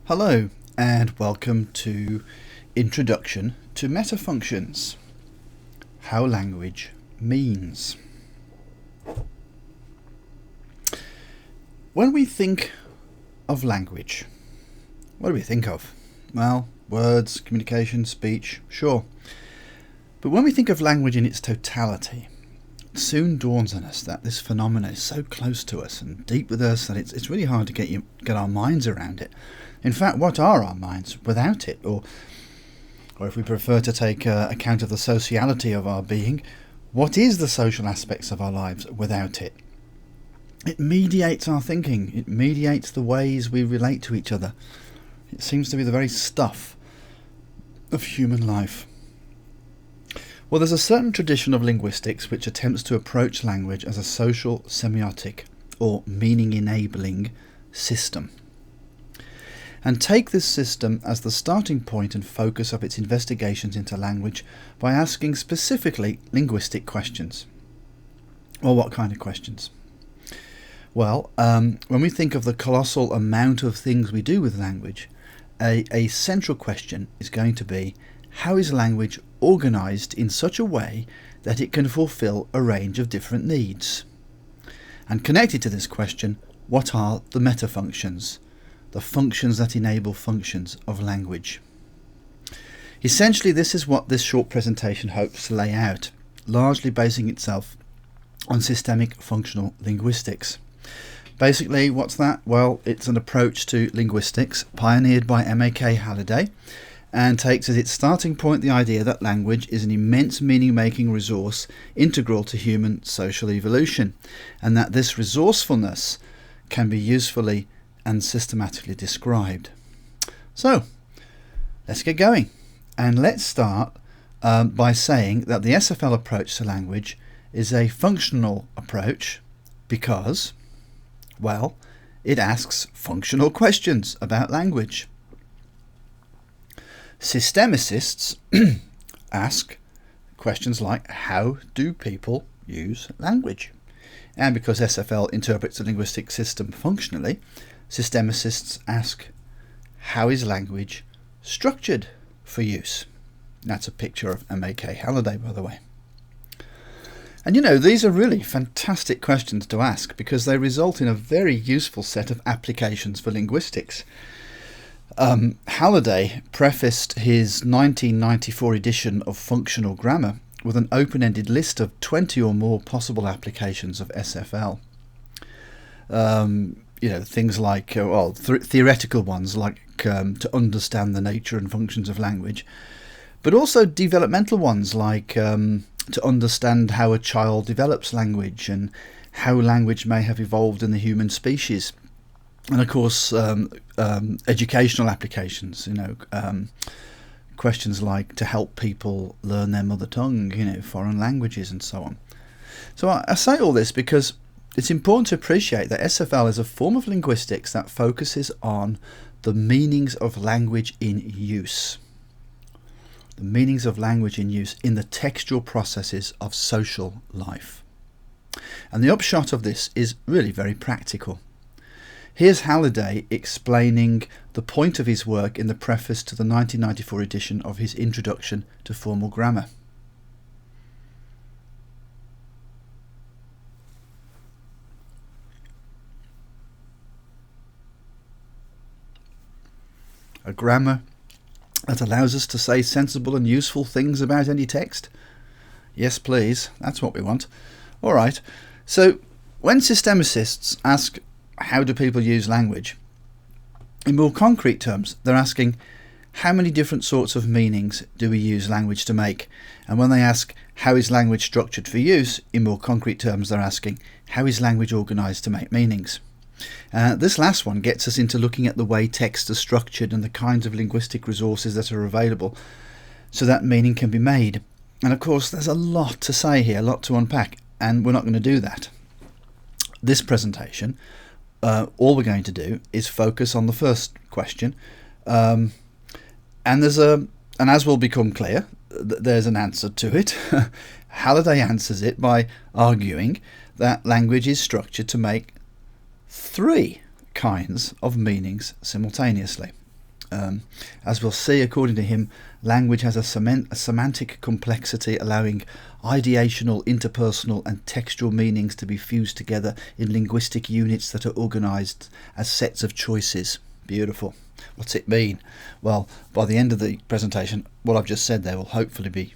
Hello and welcome to Introduction to Metafunctions. How language means. When we think of language, what do we think of? Well, words, communication, speech, sure. But when we think of language in its totality, it soon dawns on us that this phenomenon is so close to us and deep with us that it's really hard to get our minds around it. In fact, what are our minds without it? Or if we prefer to take account of the sociality of our being, what is the social aspects of our lives without it? It mediates our thinking. It mediates the ways we relate to each other. It seems to be the very stuff of human life. Well, there's a certain tradition of linguistics which attempts to approach language as a social semiotic or meaning-enabling system, and take this system as the starting point and focus of its investigations into language by asking specifically linguistic questions. Well, what kind of questions? Well, when we think of the colossal amount of things we do with language, a central question is going to be, how is language organised in such a way that it can fulfil a range of different needs? And connected to this question, what are the metafunctions? The functions that enable functions of language. Essentially, this is what this short presentation hopes to lay out, largely basing itself on systemic functional linguistics. Basically, what's that? Well, it's an approach to linguistics pioneered by M.A.K. Halliday and takes as its starting point the idea that language is an immense meaning-making resource integral to human social evolution, and that this resourcefulness can be usefully and systematically described. So, let's get going. And let's start by saying that the SFL approach to language is a functional approach because, well, it asks functional questions about language. Systemicists ask questions like, how do people use language? And because SFL interprets the linguistic system functionally, systemicists ask, how is language structured for use? That's a picture of M.A.K. Halliday, by the way. And these are really fantastic questions to ask because they result in a very useful set of applications for linguistics. Halliday prefaced his 1994 edition of Functional Grammar with an open-ended list of 20 or more possible applications of SFL. Things like, theoretical ones like to understand the nature and functions of language, but also developmental ones like to understand how a child develops language and how language may have evolved in the human species. And of course, educational applications, questions like to help people learn their mother tongue, foreign languages and so on. So I say all this because it's important to appreciate that SFL is a form of linguistics that focuses on the meanings of language in use. The meanings of language in use in the textual processes of social life. And the upshot of this is really very practical. Here's Halliday explaining the point of his work in the preface to the 1994 edition of his Introduction to Formal Grammar. A grammar that allows us to say sensible and useful things about any text? Yes, please. That's what we want. All right. So, when systemicists ask, how do people use language? In more concrete terms, they're asking, how many different sorts of meanings do we use language to make? And when they ask, how is language structured for use? In more concrete terms, they're asking, how is language organised to make meanings? This last one gets us into looking at the way texts are structured and the kinds of linguistic resources that are available so that meaning can be made. And of course, there's a lot to say here, a lot to unpack, and we're not going to do that. This presentation, all we're going to do is focus on the first question, and as will become clear, there's an answer to it. Halliday answers it by arguing that language is structured to make three kinds of meanings simultaneously. As we'll see, according to him, language has a semantic complexity, allowing ideational, interpersonal and textual meanings to be fused together in linguistic units that are organised as sets of choices. Beautiful. What's it mean? Well, by the end of the presentation, what I've just said there will hopefully be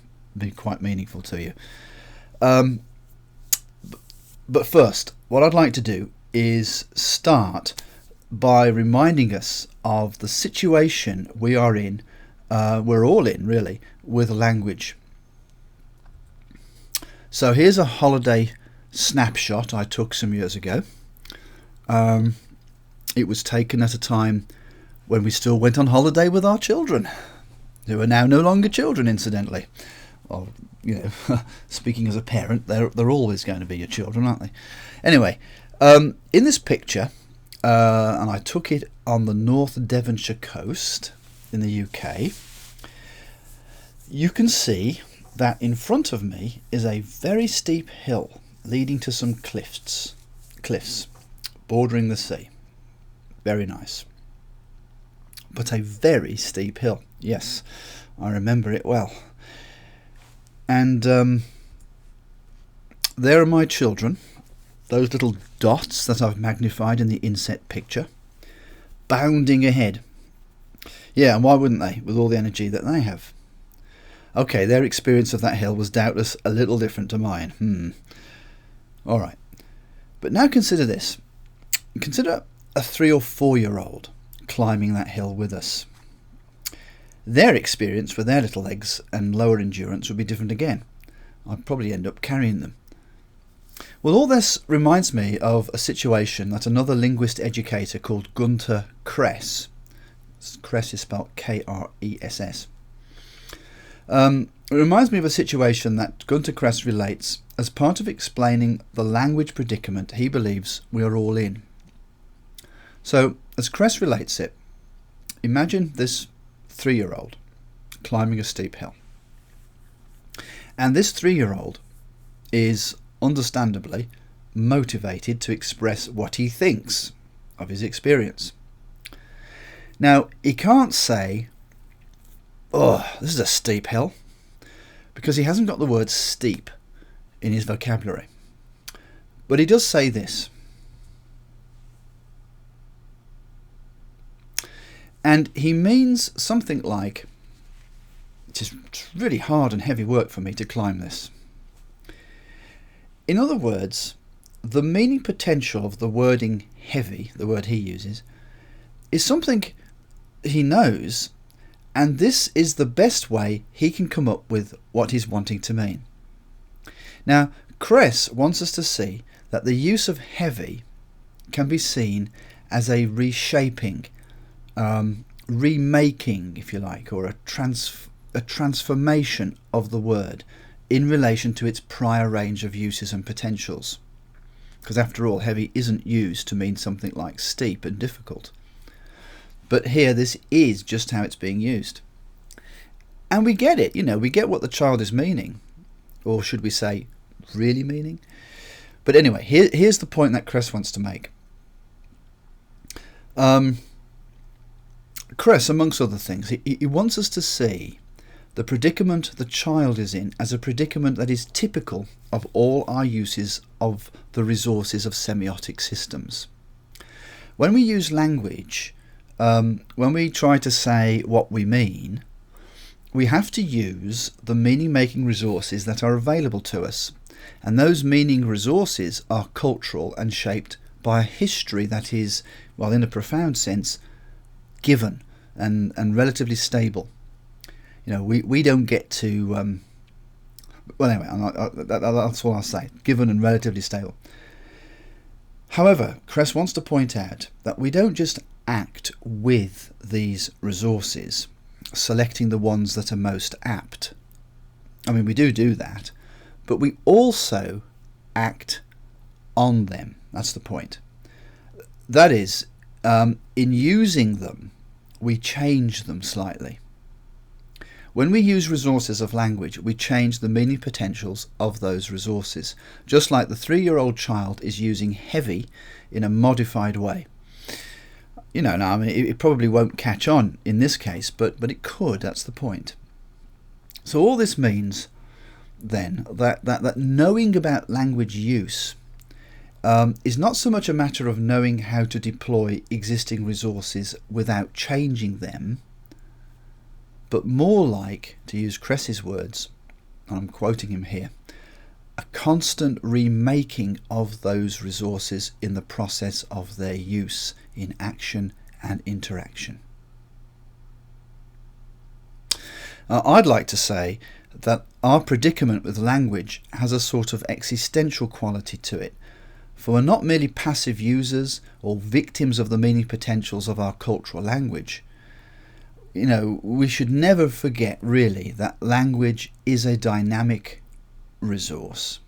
quite meaningful to you. But first, what I'd like to do is start by reminding us of the situation we are in, we're all in really, with language. So here's a holiday snapshot I took some years ago. It was taken at a time when we still went on holiday with our children, who are now no longer children, incidentally. Well, speaking as a parent, they're always going to be your children, aren't they? Anyway, in this picture, and I took it on the North Devonshire coast in the UK, you can see that in front of me is a very steep hill leading to some cliffs bordering the sea. Very nice. But a very steep hill. Yes, I remember it well. And there are my children, those little dots that I've magnified in the inset picture, bounding ahead. Yeah, and why wouldn't they, with all the energy that they have? Okay, their experience of that hill was doubtless a little different to mine. All right. But now consider this. Consider a 3 or 4-year-old climbing that hill with us. Their experience with their little legs and lower endurance would be different again. I'd probably end up carrying them. Well, all this reminds me of a situation that another linguist educator called Gunter Kress, Kress is spelled Kress, it reminds me of a situation that Gunter Kress relates as part of explaining the language predicament he believes we are all in. So, as Kress relates it, imagine this 3-year-old climbing a steep hill. And this 3-year-old is understandably motivated to express what he thinks of his experience. Now, he can't say, "Oh, this is a steep hill," because he hasn't got the word steep in his vocabulary. But he does say this. And he means something like, "It's really hard and heavy work for me to climb this." In other words, the meaning potential of the wording heavy, the word he uses, is something he knows, and this is the best way he can come up with what he's wanting to mean. Now, Kress wants us to see that the use of heavy can be seen as a reshaping, remaking, if you like, or a transformation of the word in relation to its prior range of uses and potentials. Because after all, heavy isn't used to mean something like steep and difficult. But here, this is just how it's being used. And we get it, we get what the child is meaning. Or should we say, really meaning? But anyway, here's the point that Kress wants to make. Kress, amongst other things, he wants us to see the predicament the child is in as a predicament that is typical of all our uses of the resources of semiotic systems. When we use language, when we try to say what we mean, we have to use the meaning-making resources that are available to us. And those meaning resources are cultural and shaped by a history that is, well, in a profound sense, given and relatively stable. We don't get to... well, anyway, that's all I'll say. Given and relatively stable. However, Kress wants to point out that we don't just act with these resources, selecting the ones that are most apt. I mean, we do that, but we also act on them. That's the point. That is, in using them, we change them slightly. When we use resources of language, we change the meaning potentials of those resources, just like the 3-year-old child is using heavy in a modified way. No, I mean, it probably won't catch on in this case, but it could. That's the point. So all this means then that knowing about language use is not so much a matter of knowing how to deploy existing resources without changing them, but more like, to use Cress's words, and I'm quoting him here, a constant remaking of those resources in the process of their use in action and interaction. I'd like to say that our predicament with language has a sort of existential quality to it, for we're not merely passive users or victims of the meaning potentials of our cultural language. We should never forget really that language is a dynamic resource,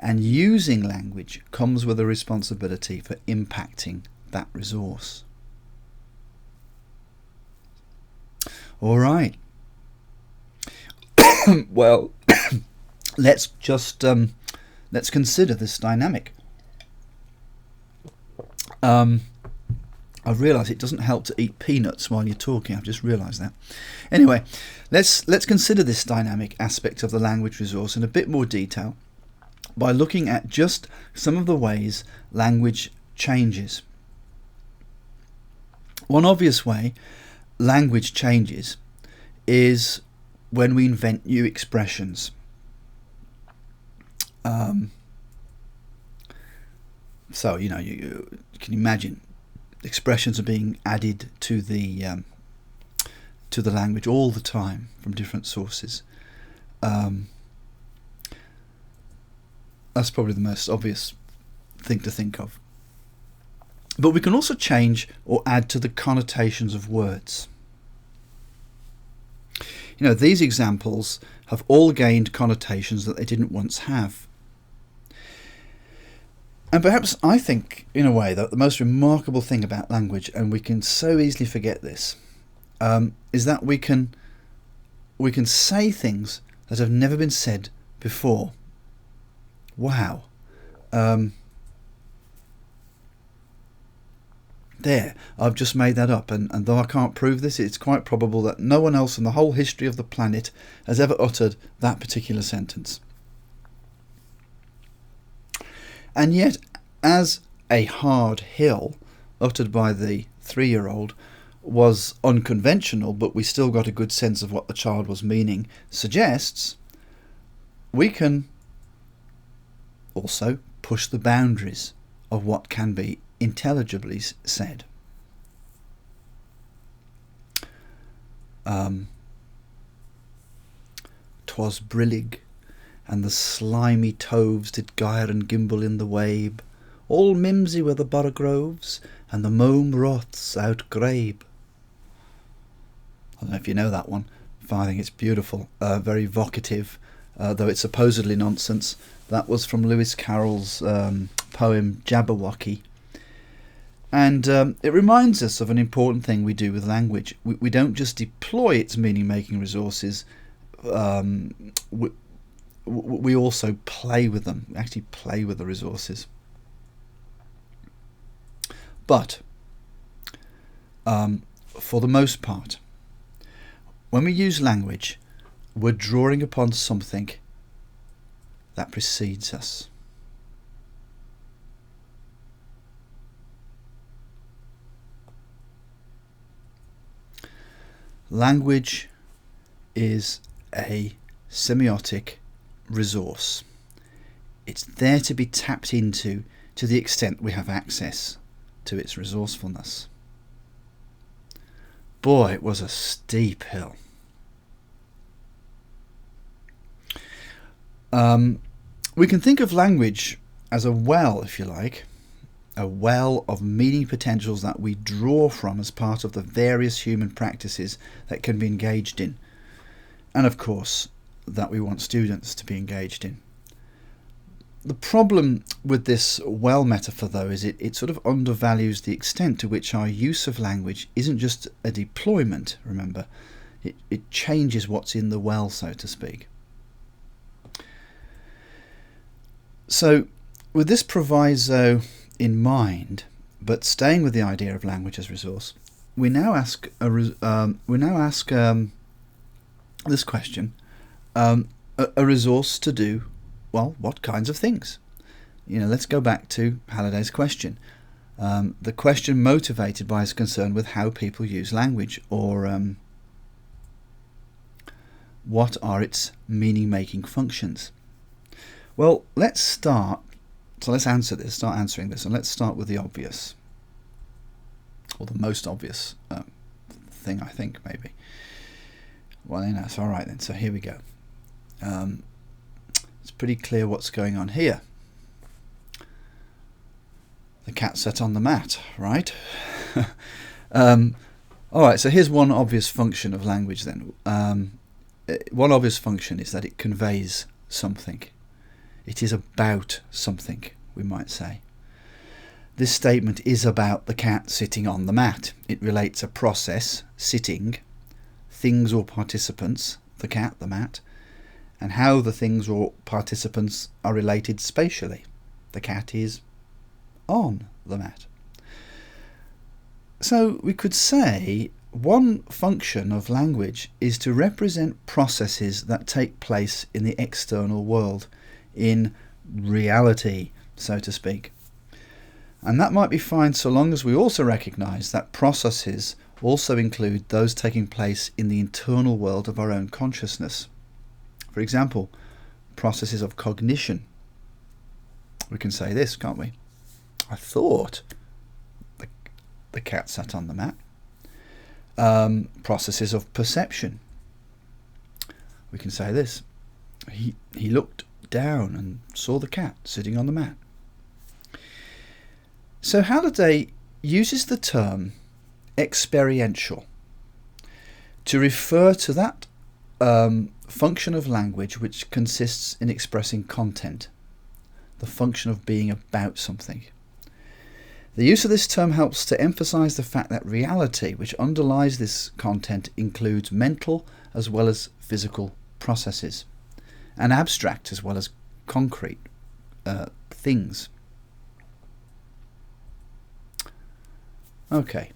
and using language comes with a responsibility for impacting that resource. All right. Well, let's consider this dynamic. I've realised it doesn't help to eat peanuts while you're talking. I've just realised that. Anyway, let's consider this dynamic aspect of the language resource in a bit more detail by looking at just some of the ways language changes. One obvious way language changes is when we invent new expressions. So you can imagine expressions are being added to the language all the time from different sources. That's probably the most obvious thing to think of. But we can also change or add to the connotations of words. These examples have all gained connotations that they didn't once have. And perhaps I think, in a way, that the most remarkable thing about language, and we can so easily forget this, is that we can say things that have never been said before. Wow. There, I've just made that up, and though I can't prove this, it's quite probable that no one else in the whole history of the planet has ever uttered that particular sentence. And yet, as a hard hill uttered by the 3-year-old was unconventional, but we still got a good sense of what the child was meaning, suggests, we can also push the boundaries of what can be intelligibly said. 'Twas brillig, and the slimy toves did gyre and gimble in the wabe. All mimsy were the borogoves, and the mome roths outgrabe. I don't know if you know that one. I think it's beautiful, very evocative, though it's supposedly nonsense. That was from Lewis Carroll's poem Jabberwocky. And it reminds us of an important thing we do with language. We don't just deploy its meaning-making resources, we also play with them. We actually play with the resources. But for the most part, when we use language, we're drawing upon something that precedes us. Language is a semiotic resource. It's there to be tapped into to the extent we have access to its resourcefulness. Boy, it was a steep hill. We can think of language as a well, if you like, a well of meaning potentials that we draw from as part of the various human practices that can be engaged in, and of course that we want students to be engaged in. The problem with this well metaphor, though, is it sort of undervalues the extent to which our use of language isn't just a deployment, remember. It changes what's in the well, so to speak. So, with this proviso in mind, But staying with the idea of language as resource, we now ask this question: a resource to do, well, what kinds of things? Let's go back to Halliday's question. The question motivated by his concern with how people use language, or what are its meaning-making functions? Well, let's answer this, start answering this, and let's start with the obvious, or the most obvious thing, I think, maybe. Well, that's all right then, so here we go. It's pretty clear what's going on here. The cat sat on the mat, right? Alright, so here's one obvious function of language then. One obvious function is that it conveys something. It is about something, we might say. This statement is about the cat sitting on the mat. It relates a process, sitting, things or participants, the cat, the mat, and how the things or participants are related spatially. The cat is on the mat. So we could say one function of language is to represent processes that take place in the external world, in reality, so to speak. And that might be fine so long as we also recognise that processes also include those taking place in the internal world of our own consciousness. For example, processes of cognition. We can say this, can't we? I thought the cat sat on the mat. Processes of perception. We can say this. He looked down and saw the cat sitting on the mat. So Halliday uses the term experiential to refer to that function of language which consists in expressing content, the function of being about something. The use of this term helps to emphasize the fact that reality, which underlies this content, includes mental as well as physical processes, and abstract as well as concrete things. Okay.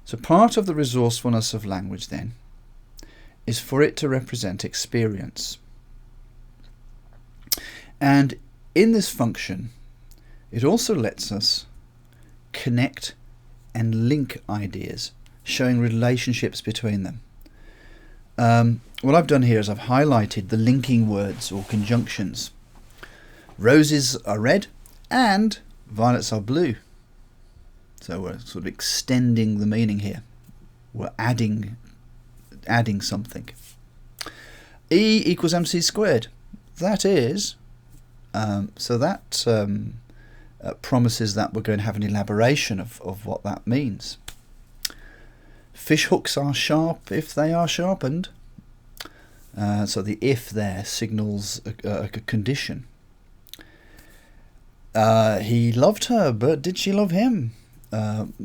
So part of the resourcefulness of language then is for it to represent experience. And in this function, it also lets us connect and link ideas, showing relationships between them. What I've done here is I've highlighted the linking words or conjunctions. Roses are red and violets are blue. So we're sort of extending the meaning here. We're adding something. E equals mc squared. That is, so that promises that we're going to have an elaboration of what that means. Fish hooks are sharp if they are sharpened. So the if there signals a condition. He loved her, but did she love him?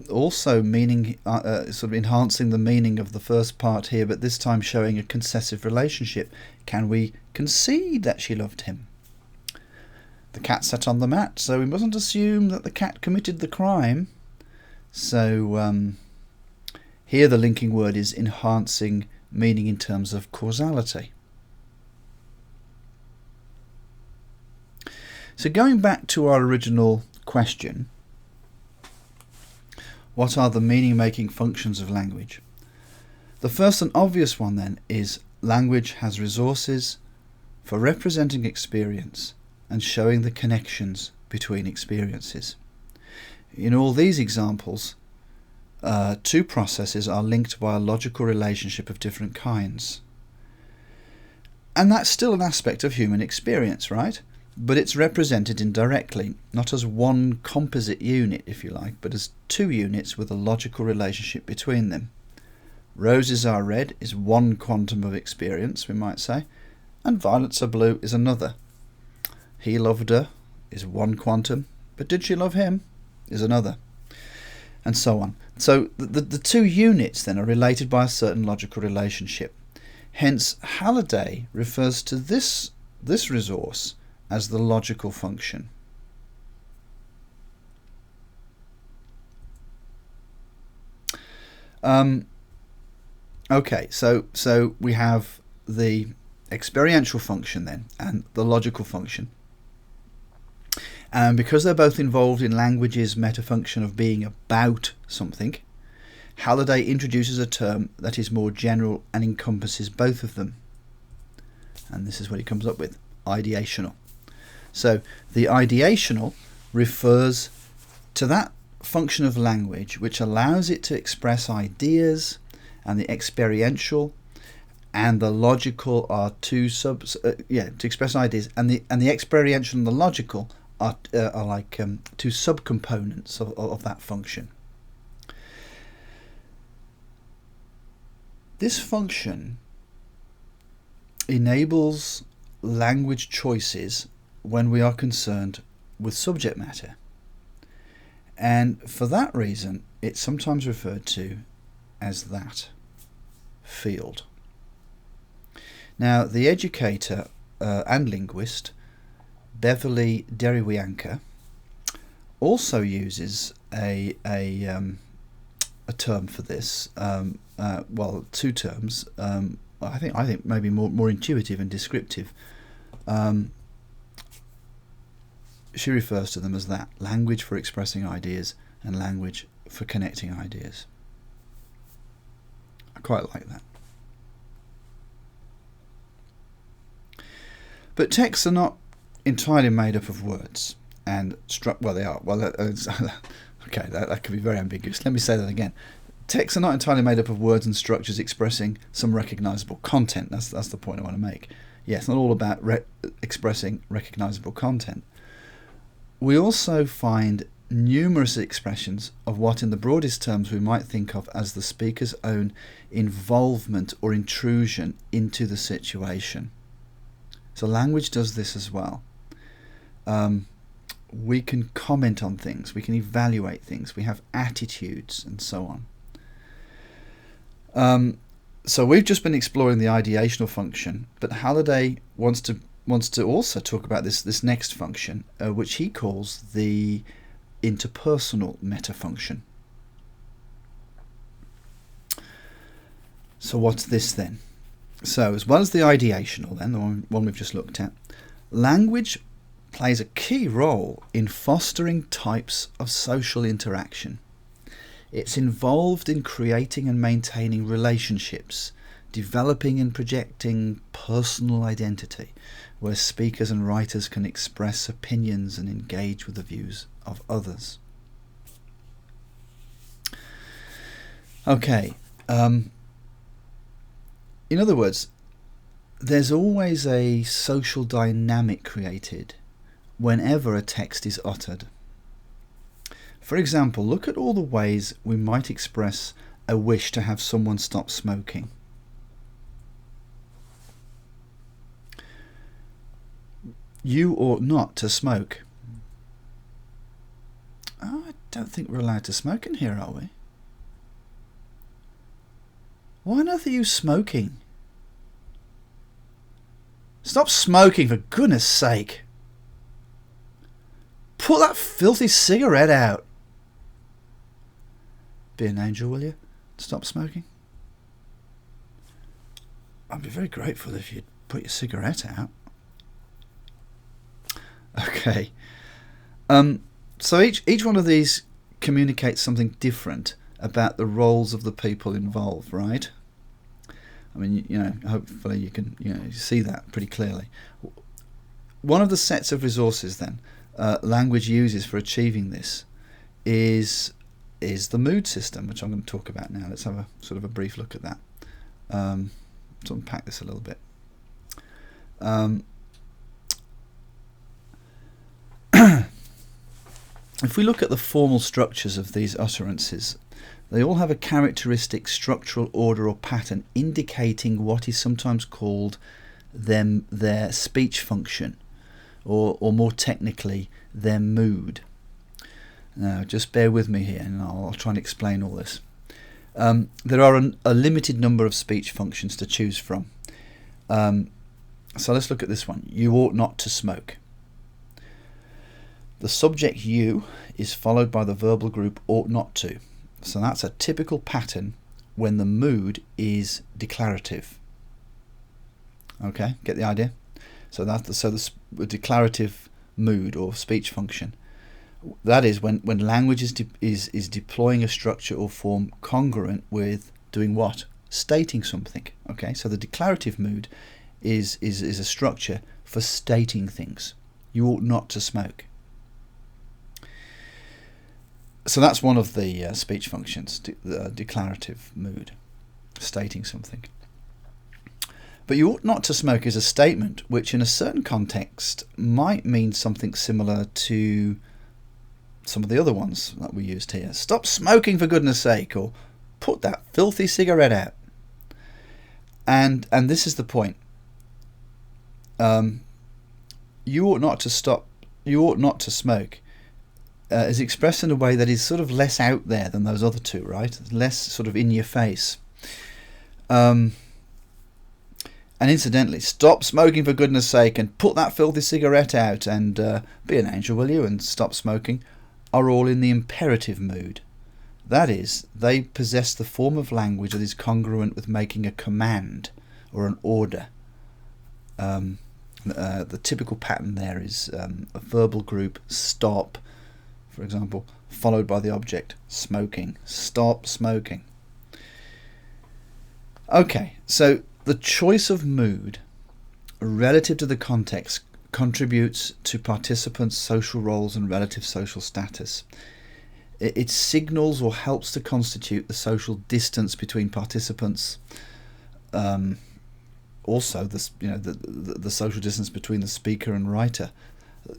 Also meaning, sort of enhancing the meaning of the first part here, but this time showing a concessive relationship. Can we concede that she loved him? The cat sat on the mat, so we mustn't assume that the cat committed the crime. So here the linking word is enhancing meaning in terms of causality. So going back to our original question, what are the meaning-making functions of language? The first and obvious one then is language has resources for representing experience and showing the connections between experiences. In all these examples, two processes are linked by a logical relationship of different kinds. And that's still an aspect of human experience, right? But it's represented indirectly, not as one composite unit, if you like, but as two units with a logical relationship between them. Roses are red is one quantum of experience, we might say, and violets are blue is another. He loved her is one quantum, but did she love him is another, and so on. So the two units then are related by a certain logical relationship. Hence, Halliday refers to this resource as the logical function. Okay, so we have the experiential function then and the logical function. And because they're both involved in language's metafunction of being about something, Halliday introduces a term that is more general and encompasses both of them. And this is what he comes up with, ideational. So the ideational refers to that function of language which allows it to express ideas, and the experiential and the logical are two to express ideas, and the experiential and the logical are like two subcomponents of that function. This function enables language choices when we are concerned with subject matter, and for that reason it's sometimes referred to as that field. Now, the educator and linguist Beverly Deriwianka also uses a term for this. Well, two terms. I think maybe more intuitive and descriptive. She refers to them as that: language for expressing ideas and language for connecting ideas. I quite like that. But texts are not entirely made up of words and well, they are. Well, okay, that could be very ambiguous. Let me say that again. Texts are not entirely made up of words and structures expressing some recognizable content. That's the point I want to make. Yeah, it's not all about expressing recognizable content. We also find numerous expressions of what in the broadest terms we might think of as the speaker's own involvement or intrusion into the situation. So language does this as well. We can comment on things, we can evaluate things, we have attitudes and so on. So we've just been exploring the ideational function, but Halliday wants to also talk about this next function, which he calls the interpersonal metafunction. So what's this then? So as well as the ideational, then the one we've just looked at, language plays a key role in fostering types of social interaction. It's involved in creating and maintaining relationships, developing and projecting personal identity, where speakers and writers can express opinions and engage with the views of others. Okay, in other words, there's always a social dynamic created whenever a text is uttered. For example, look at all the ways we might express a wish to have someone stop smoking. You ought not to smoke. Oh, I don't think we're allowed to smoke in here, are we? Why on earth are you smoking? Stop smoking, for goodness sake. Put that filthy cigarette out. Be an angel, will you? Stop smoking. I'd be very grateful if you'd put your cigarette out. Okay. So each one of these communicates something different about the roles of the people involved, right? I mean, hopefully you can see that pretty clearly. One of the sets of resources then language uses for achieving this is the mood system, which I'm going to talk about now. Let's have a sort of a brief look at that. To unpack this a little bit. If we look at the formal structures of these utterances, they all have a characteristic structural order or pattern indicating what is sometimes called their speech function, or more technically, their mood. Now, just bear with me here and I'll try and explain all this. There are a limited number of speech functions to choose from. So let's look at this one. You ought not to smoke. The subject you is followed by the verbal group ought not to. So that's a typical pattern when the mood is declarative. Okay, get the idea? So the declarative mood or speech function, that is when language is deploying a structure or form congruent with doing what? Stating something. Okay, so the declarative mood is a structure for stating things. You ought not to smoke. So that's one of the speech functions, the declarative mood, stating something. But you ought not to smoke is a statement which in a certain context might mean something similar to some of the other ones that we used here. Stop smoking for goodness sake, or put that filthy cigarette out. And this is the point. You ought not to stop, you ought not to smoke is expressed in a way that is sort of less out there than those other two, right? Less sort of in your face. And incidentally, stop smoking for goodness sake and put that filthy cigarette out and be an angel, will you, and stop smoking, are all in the imperative mood. That is, they possess the form of language that is congruent with making a command or an order. The typical pattern there is a verbal group, stop, for example, followed by the object, smoking. Stop smoking. Okay, so the choice of mood relative to the context contributes to participants' social roles and relative social status. It signals or helps to constitute the social distance between participants. Also, the social distance between the speaker and writer.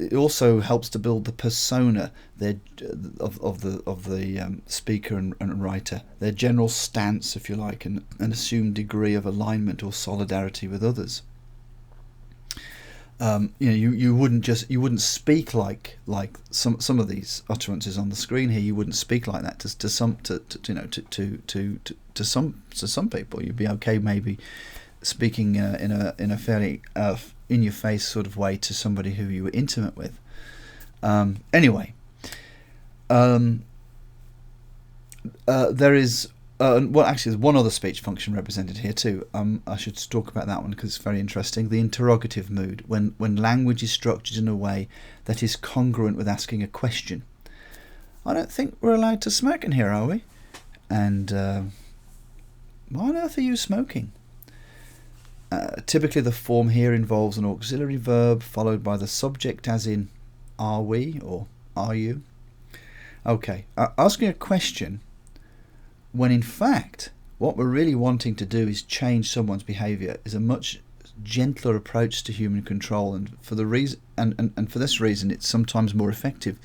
It also helps to build the persona of the speaker and writer, their general stance, if you like, and an assumed degree of alignment or solidarity with others. You wouldn't speak like some of these utterances on the screen here. You wouldn't speak like that to some people. You'd be okay maybe speaking in a fairly in your face sort of way to somebody who you were intimate with. Anyway, there is actually there's one other speech function represented here too. I should talk about that one because it's very interesting. The interrogative mood, when language is structured in a way that is congruent with asking a question. I don't think we're allowed to smoke in here, are we? And why on earth are you smoking? Typically the form here involves an auxiliary verb followed by the subject, as in are we or are you. Okay, asking a question when in fact what we're really wanting to do is change someone's behaviour is a much gentler approach to human control, and for the reason and for this reason it's sometimes more effective.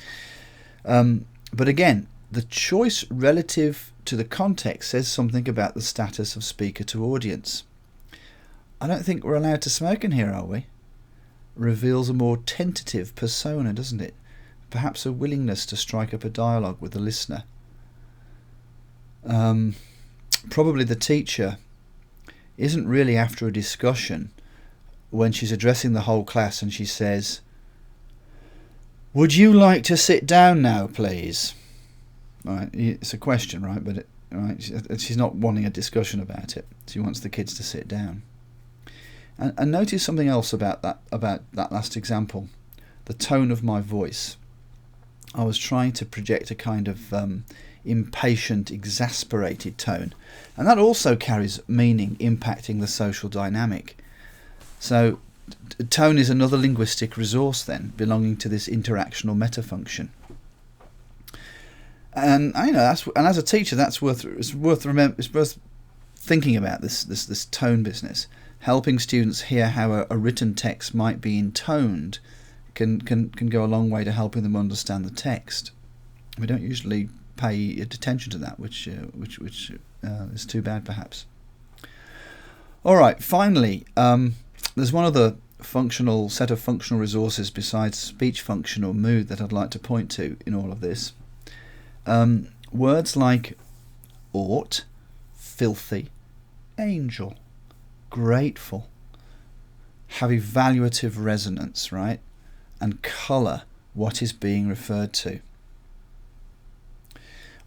But again, the choice relative to the context says something about the status of speaker to audience. I don't think we're allowed to smoke in here, are we? Reveals a more tentative persona, doesn't it? Perhaps a willingness to strike up a dialogue with the listener. Probably the teacher isn't really after a discussion when she's addressing the whole class and she says, "Would you like to sit down now, please?" Right, it's a question, right? But she's not wanting a discussion about it. She wants the kids to sit down. And notice something else about that last example, the tone of my voice. I was trying to project a kind of impatient, exasperated tone, and that also carries meaning, impacting the social dynamic. So tone is another linguistic resource then, belonging to this interactional metafunction. And as a teacher, it's worth thinking about this tone business. Helping students hear how a written text might be intoned can go a long way to helping them understand the text. We don't usually pay attention to that, which is too bad, perhaps. All right. Finally, there's one other set of functional resources besides speech function or mood that I'd like to point to in all of this. Words like ought, filthy, angel, grateful have evaluative resonance, right? And colour what is being referred to.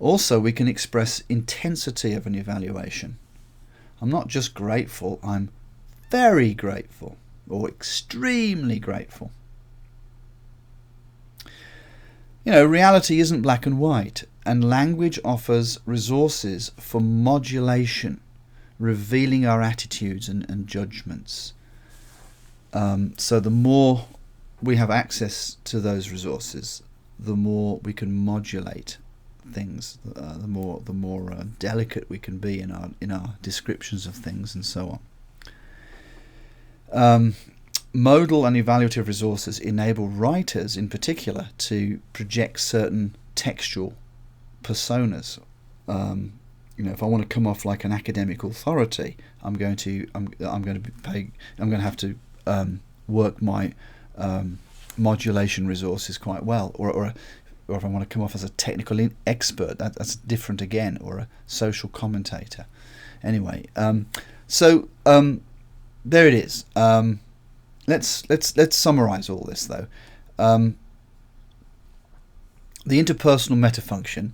Also, we can express intensity of an evaluation. I'm not just grateful, I'm very grateful or extremely grateful. Reality isn't black and white, and language offers resources for modulation, revealing our attitudes and judgments. So the more we have access to those resources, the more we can modulate things, the more delicate we can be in our descriptions of things and so on. Modal and evaluative resources enable writers in particular to project certain textual personas. If I want to come off like an academic authority, I'm going to have to work my modulation resources quite well, or if I want to come off as a technical expert, that's different again, or a social commentator. Anyway, so there it is. Let's summarize all this though. The interpersonal metafunction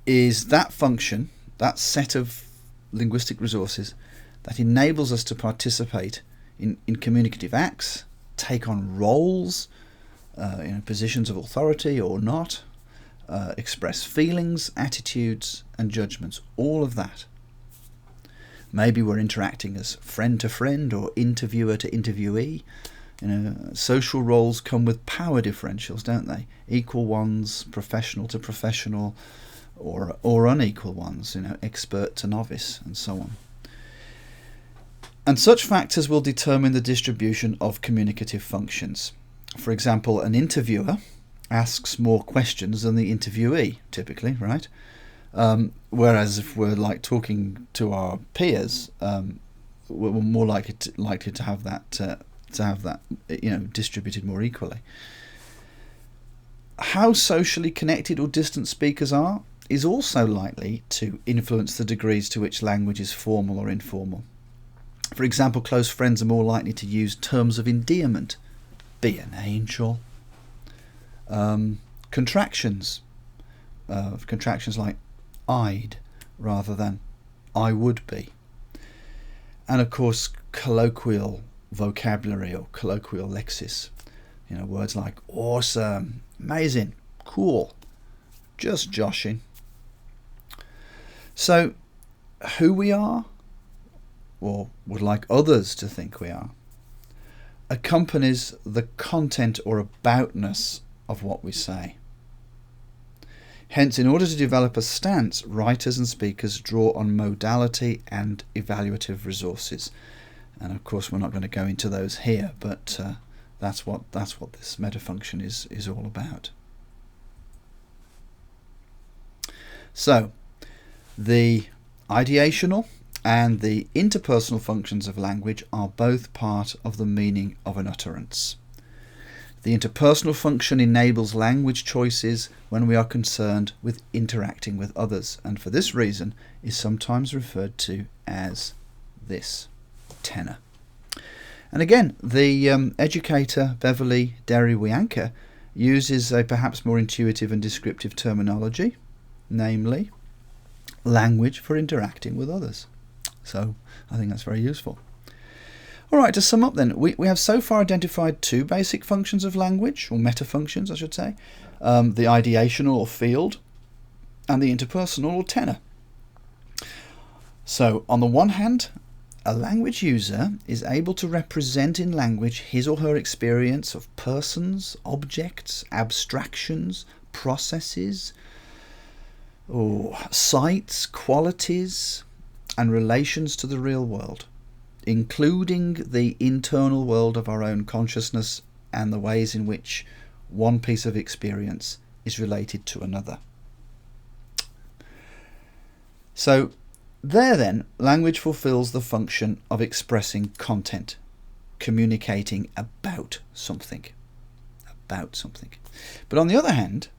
is that function, that set of linguistic resources that enables us to participate in communicative acts, take on roles, positions of authority or not, express feelings, attitudes and judgments, all of that. Maybe we're interacting as friend to friend or interviewer to interviewee. Social roles come with power differentials, don't they? Equal ones, professional to professional, or unequal ones, expert to novice, and so on. And such factors will determine the distribution of communicative functions. For example, an interviewer asks more questions than the interviewee, typically, right? Whereas if we're like talking to our peers, we're more likely to have that distributed more equally. How socially connected or distant speakers are is also likely to influence the degrees to which language is formal or informal. For example, close friends are more likely to use terms of endearment. Be an angel. Contractions like I'd rather than I would be. And of course, colloquial vocabulary or colloquial lexis. Words like awesome, amazing, cool, just joshing. So, who we are, or would like others to think we are, accompanies the content or aboutness of what we say. Hence, in order to develop a stance, writers and speakers draw on modality and evaluative resources. And of course, we're not going to go into those here, but that's what this metafunction is all about. So, the ideational and the interpersonal functions of language are both part of the meaning of an utterance. The interpersonal function enables language choices when we are concerned with interacting with others, and for this reason is sometimes referred to as this tenor. And again, the educator Beverly Derry-Wianka uses a perhaps more intuitive and descriptive terminology, namely language for interacting with others. So I think that's very useful. All right, to sum up then, we have so far identified two basic functions of language, or metafunctions I should say, the ideational or field and the interpersonal or tenor. So on the one hand, a language user is able to represent in language his or her experience of persons, objects, abstractions, processes, or sights, qualities, and relations to the real world, including the internal world of our own consciousness and the ways in which one piece of experience is related to another. So there then, language fulfills the function of expressing content, communicating about something. But on the other hand,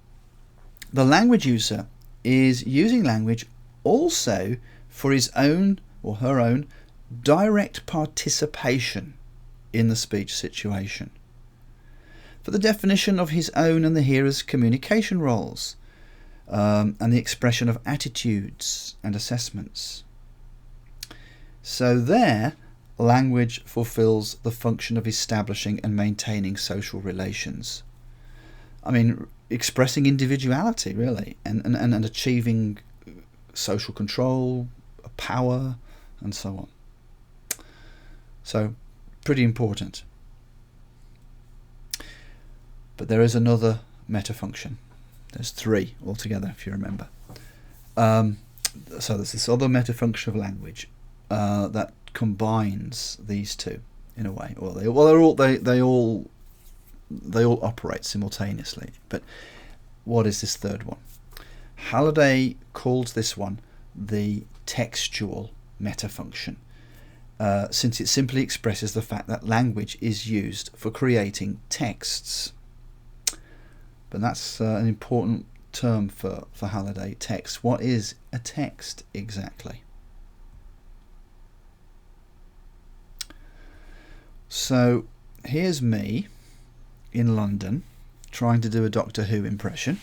the language user is using language also for his own or her own direct participation in the speech situation, for the definition of his own and the hearer's communication roles, and the expression of attitudes and assessments. So there, language fulfills the function of establishing and maintaining social relations. I mean, expressing individuality, really, and achieving social control, power, and so on. So, pretty important. But there is another metafunction. There's 3 altogether, if you remember. So there's this other metafunction of language that combines these two in a way. Well, they all operate simultaneously. But what is this third one? Halliday calls this one the textual metafunction, since it simply expresses the fact that language is used for creating texts. But that's an important term for Halliday, text. What is a text exactly? So here's me in London trying to do a Doctor Who impression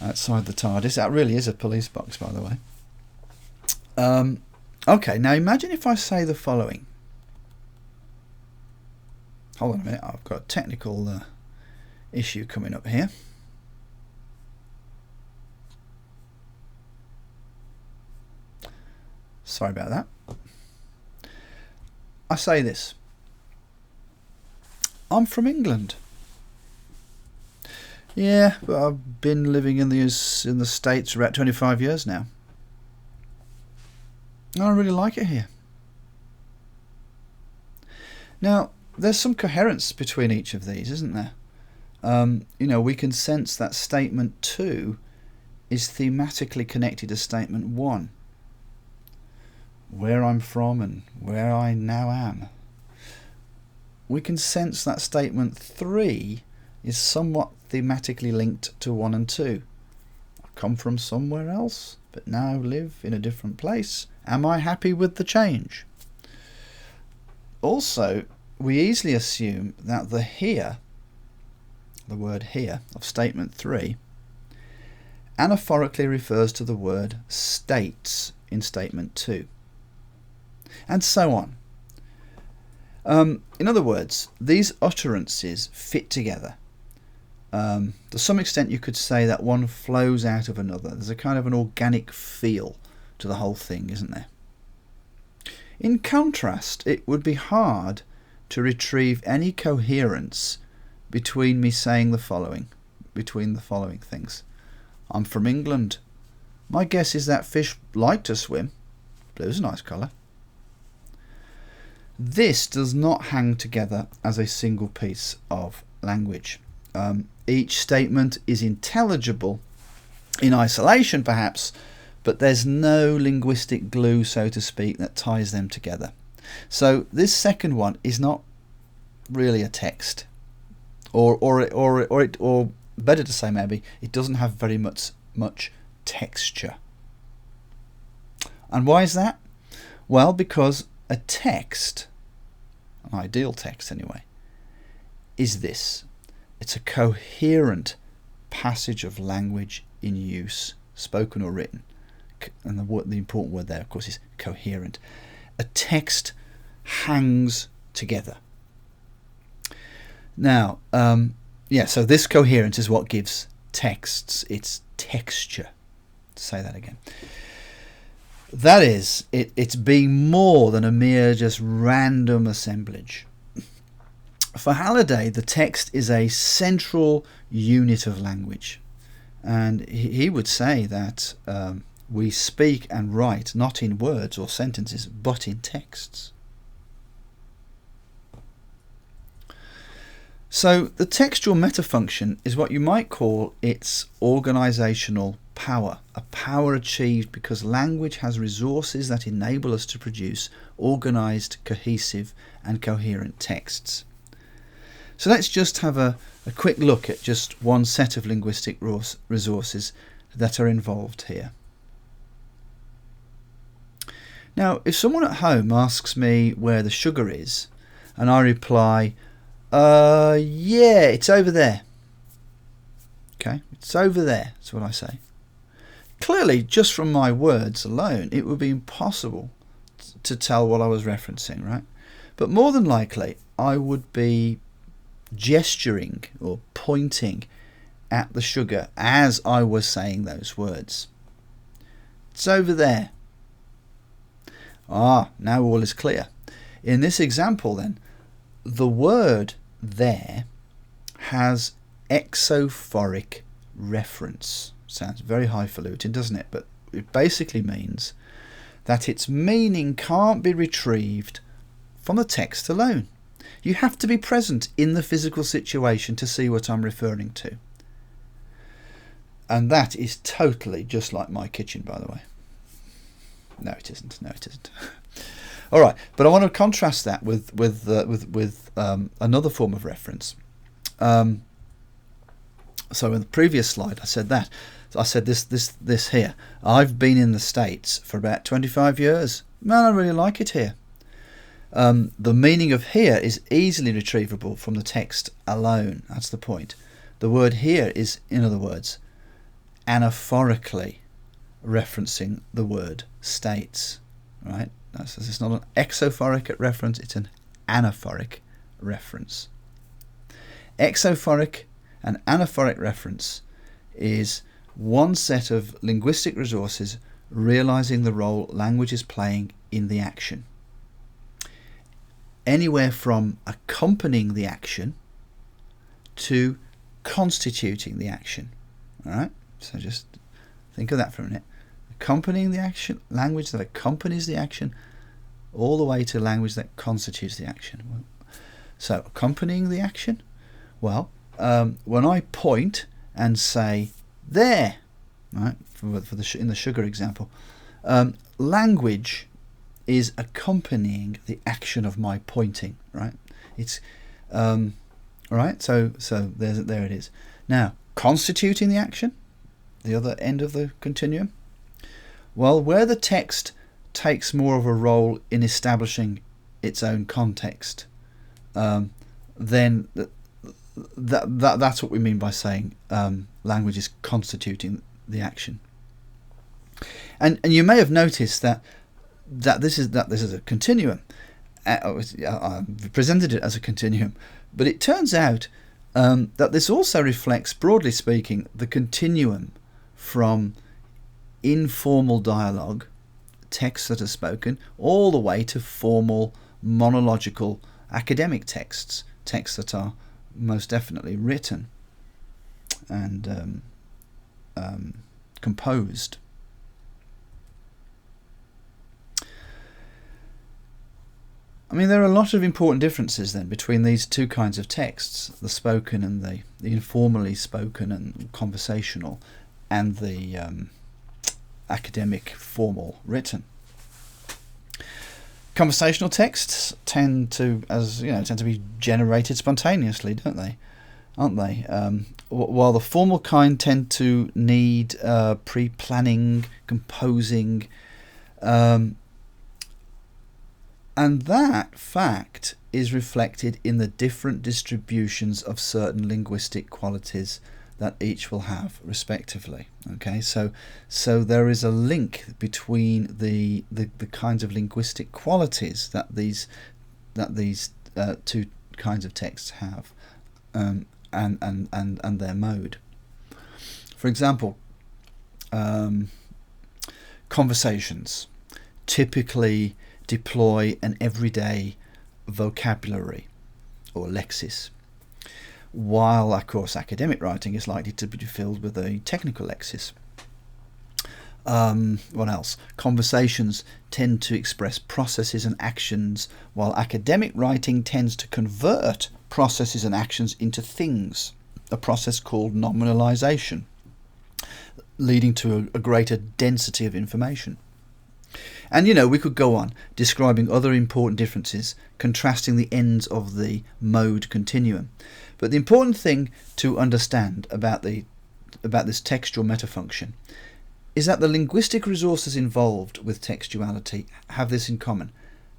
outside the TARDIS. That really is a police box, by the way. Okay, now imagine if I say the following. Hold on a minute, I've got a technical issue coming up here. Sorry about that. I say this. I'm from England. Yeah, but I've been living in the States for about 25 years now. I really like it here. Now, there's some coherence between each of these, isn't there? We can sense that statement 2 is thematically connected to statement 1. Where I'm from and where I now am. We can sense that statement 3 is somewhat thematically linked to 1 and 2. I come from somewhere else, but now live in a different place. Am I happy with the change? Also, we easily assume that the here, the word here, of statement 3, anaphorically refers to the word states in statement 2. And so on. In other words, these utterances fit together. To some extent you could say that one flows out of another. There's a kind of an organic feel to the whole thing, isn't there? In contrast, it would be hard to retrieve any coherence between me saying between the following things. I'm from England. My guess is that fish like to swim. Blue's a nice colour. This does not hang together as a single piece of language. Each statement is intelligible in isolation, perhaps, but there's no linguistic glue, so to speak, that ties them together. So this second one is not really a text, or better to say, maybe it doesn't have very much texture. And why is that? Well, because a text, an ideal text anyway, is this. It's a coherent passage of language in use, spoken or written. And the important word there, of course, is coherent. A text hangs together. Now, so this coherence is what gives texts its texture. Say that again. That is, it's being more than a mere just random assemblage. For Halliday, the text is a central unit of language. And he would say that we speak and write not in words or sentences, but in texts. So the textual metafunction is what you might call its organisational power, a power achieved because language has resources that enable us to produce organised, cohesive and coherent texts. So let's just have a quick look at just one set of linguistic resources that are involved here. Now, if someone at home asks me where the sugar is, and I reply, yeah, it's over there. Okay, it's over there, that's what I say. Clearly, just from my words alone, it would be impossible to tell what I was referencing, right? But more than likely, I would be gesturing or pointing at the sugar as I was saying those words. It's over there. Now all is clear. In this example then, the word there has exophoric reference. Sounds very highfalutin, doesn't it? But it basically means that its meaning can't be retrieved from the text alone. You have to be present in the physical situation to see what I'm referring to. And that is totally just like my kitchen, by the way. No, it isn't. No, it isn't. All right, but I want to contrast that with another form of reference. So in the previous slide, I said that. I said this here. I've been in the States for about 25 years. Man, I really like it here. The meaning of here is easily retrievable from the text alone. That's the point. The word here is, in other words, anaphorically referencing the word States. Right? It's not an exophoric reference, it's an anaphoric reference. Exophoric and anaphoric reference is one set of linguistic resources realizing the role language is playing in the action. Anywhere from accompanying the action to constituting the action. All right? So just think of that for a minute. Accompanying the action, language that accompanies the action, all the way to language that constitutes the action. So accompanying the action, well, when I point and say there, right, in the sugar example, language is accompanying the action of my pointing, right? It's right. So there it is. Now, constituting the action, the other end of the continuum. Well, where the text takes more of a role in establishing its own context, then that's what we mean by saying language is constituting the action. And you may have noticed that this is a continuum. I've presented it as a continuum, but it turns out that this also reflects, broadly speaking, the continuum from informal dialogue, texts that are spoken, all the way to formal monological academic texts that are most definitely written and composed. I mean, there are a lot of important differences then between these two kinds of texts, the spoken and the informally spoken and conversational, and the academic formal written. Conversational texts tend to be generated spontaneously, don't they? Aren't they? While the formal kind tend to need pre-planning, composing, and that fact is reflected in the different distributions of certain linguistic qualities that each will have, respectively. Okay, so there is a link between the kinds of linguistic qualities that these two kinds of texts have, and their mode. For example, conversations typically deploy an everyday vocabulary or lexis, while, of course, academic writing is likely to be filled with a technical lexis. What else? Conversations tend to express processes and actions, while academic writing tends to convert processes and actions into things, a process called nominalization, leading to a greater density of information. And we could go on describing other important differences, contrasting the ends of the mode continuum. But the important thing to understand about this textual metafunction is that the linguistic resources involved with textuality have this in common.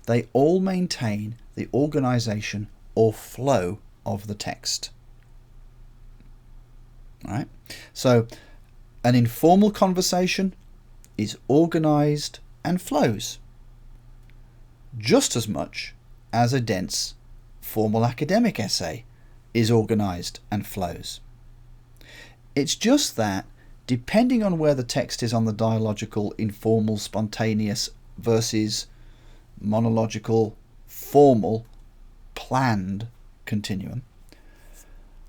They all maintain the organization or flow of the text. Right? So an informal conversation is organised and flows just as much as a dense formal academic essay is organised and flows. It's just that, depending on where the text is on the dialogical, informal, spontaneous versus monological, formal, planned continuum,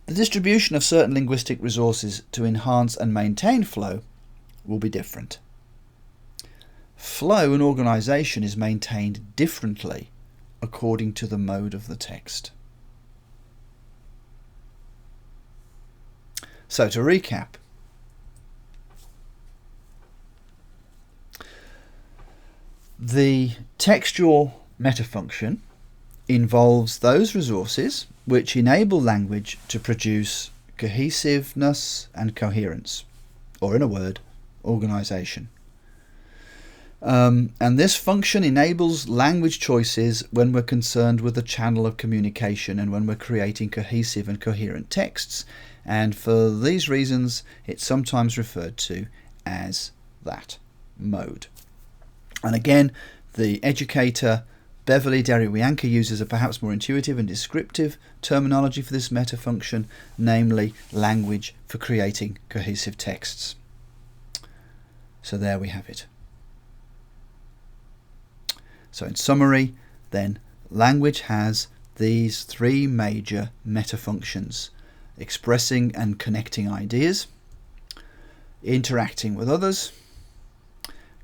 the distribution of certain linguistic resources to enhance and maintain flow will be different. Flow and organisation is maintained differently according to the mode of the text. So to recap, the textual metafunction involves those resources which enable language to produce cohesiveness and coherence, or in a word, organisation. And this function enables language choices when we're concerned with the channel of communication and when we're creating cohesive and coherent texts. And for these reasons, it's sometimes referred to as that mode. And again, the educator Beverly Deriwianka uses a perhaps more intuitive and descriptive terminology for this metafunction, namely language for creating cohesive texts. So there we have it. So in summary, then, language has these three major metafunctions: expressing and connecting ideas, interacting with others,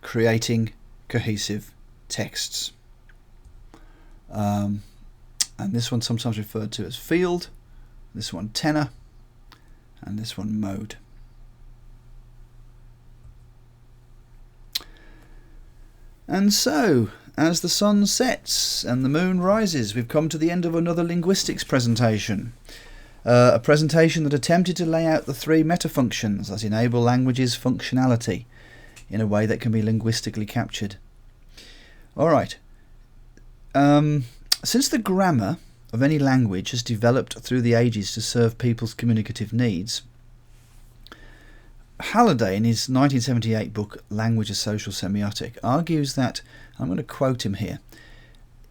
creating cohesive texts. And this one sometimes referred to as field, this one tenor, and this one mode. And so, as the sun sets and the moon rises, we've come to the end of another linguistics presentation. A presentation that attempted to lay out the three metafunctions that enable language's functionality in a way that can be linguistically captured. Alright. Since the grammar of any language has developed through the ages to serve people's communicative needs, Halliday, in his 1978 book Language as Social Semiotic, argues that, I'm going to quote him here,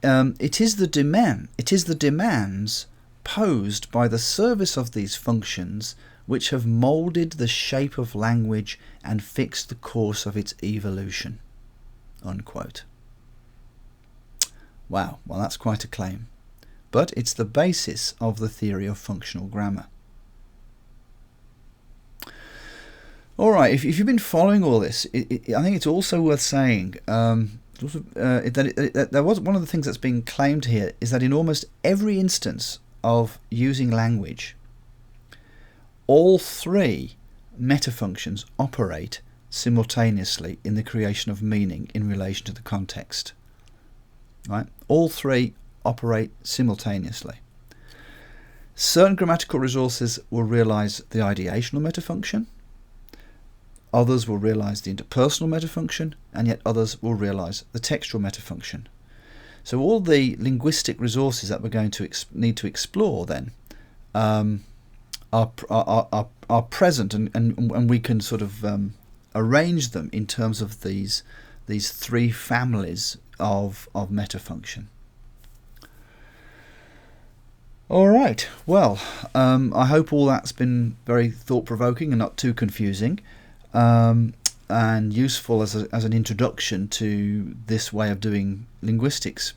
it is the demands posed by the service of these functions which have moulded the shape of language and fixed the course of its evolution. Unquote. Wow, well, that's quite a claim. But it's the basis of the theory of functional grammar. Alright, if you've been following all this, I think it's also worth saying that there was one of the things that's being claimed here is that in almost every instance of using language, all three metafunctions operate simultaneously in the creation of meaning in relation to the context. Right? All three operate simultaneously. Certain grammatical resources will realise the ideational metafunction, others will realise the interpersonal metafunction, and yet others will realise the textual metafunction. So all the linguistic resources that we're going to need to explore then are present, and we can sort of arrange them in terms of these three families of metafunction. All right, well, I hope all that's been very thought-provoking and not too confusing, and useful as an introduction to this way of doing linguistics.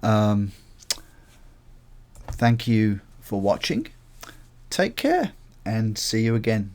Thank you for watching. Take care and see you again.